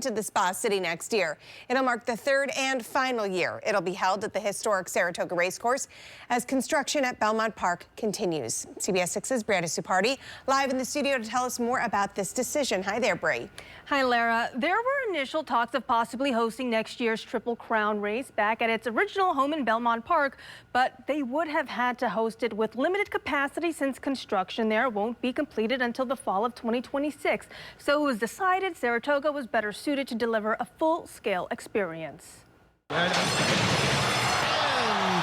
to the Spa City next year. It'll mark the third and final year. It'll be held at the historic Saratoga Racecourse as construction at Belmont Park continues. CBS 6's Brianna Supardi live in the studio to tell us more about this decision. Hi there, Bri. Hi, Lara. There were initial talks of possibly hosting next year's Triple Crown race back at its original home in Belmont Park, but they would have had to host it with limited capacity since construction there won't be completed until the fall of 2026. So it was decided Saratoga was better suited to deliver a full-scale experience. And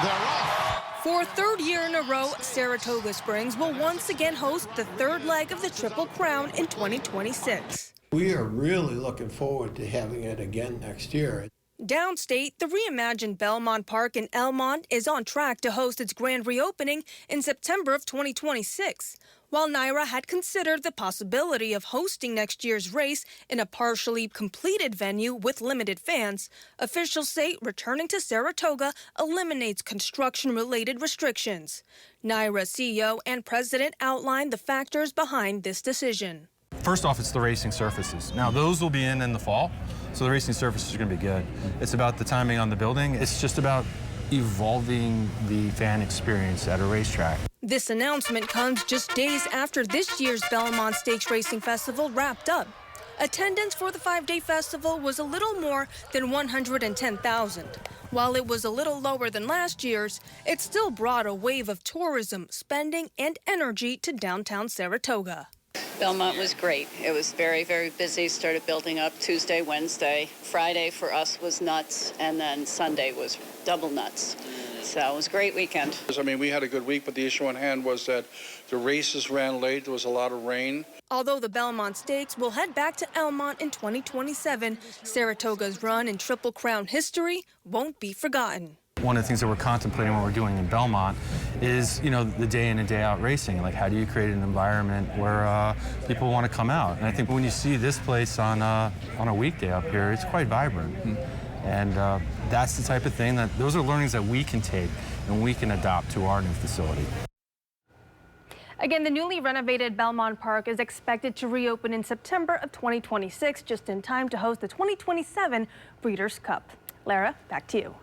they're off. For a third year in a row, Saratoga Springs will once again host the third leg of the Triple Crown in 2026. We are really looking forward to having it again next year. Downstate, the reimagined Belmont Park in Belmont is on track to host its grand reopening in September of 2026. While NYRA had considered the possibility of hosting next year's race in a partially completed venue with limited fans, officials say returning to Saratoga eliminates construction-related restrictions. NYRA CEO and president outlined the factors behind this decision. First off, it's the racing surfaces. Now, those will be in the fall, so the racing surfaces are going to be good. It's about the timing on the building. It's just about evolving the fan experience at a racetrack. This announcement comes just days after this year's Belmont Stakes Racing Festival wrapped up. Attendance for the 5-day festival was a little more than 110,000. While it was a little lower than last year's, it still brought a wave of tourism, spending, and energy to downtown Saratoga. Belmont was great. It was very, very busy, started building up Tuesday, Wednesday. Friday for us was nuts, and then Sunday was double nuts. So it was a great weekend. I mean, we had a good week, but the issue on hand was that the races ran late. There was a lot of rain. Although the Belmont Stakes will head back to Belmont in 2027, Saratoga's run in Triple Crown history won't be forgotten. One of the things that we're contemplating when we're doing in Belmont is, the day in and day out racing. Like, how do you create an environment where people want to come out? And I think when you see this place on a weekday up here, it's quite vibrant. And that's the type of thing those are learnings that we can take and we can adopt to our new facility. Again, the newly renovated Belmont Park is expected to reopen in September of 2026, just in time to host the 2027 Breeders' Cup. Lara, back to you.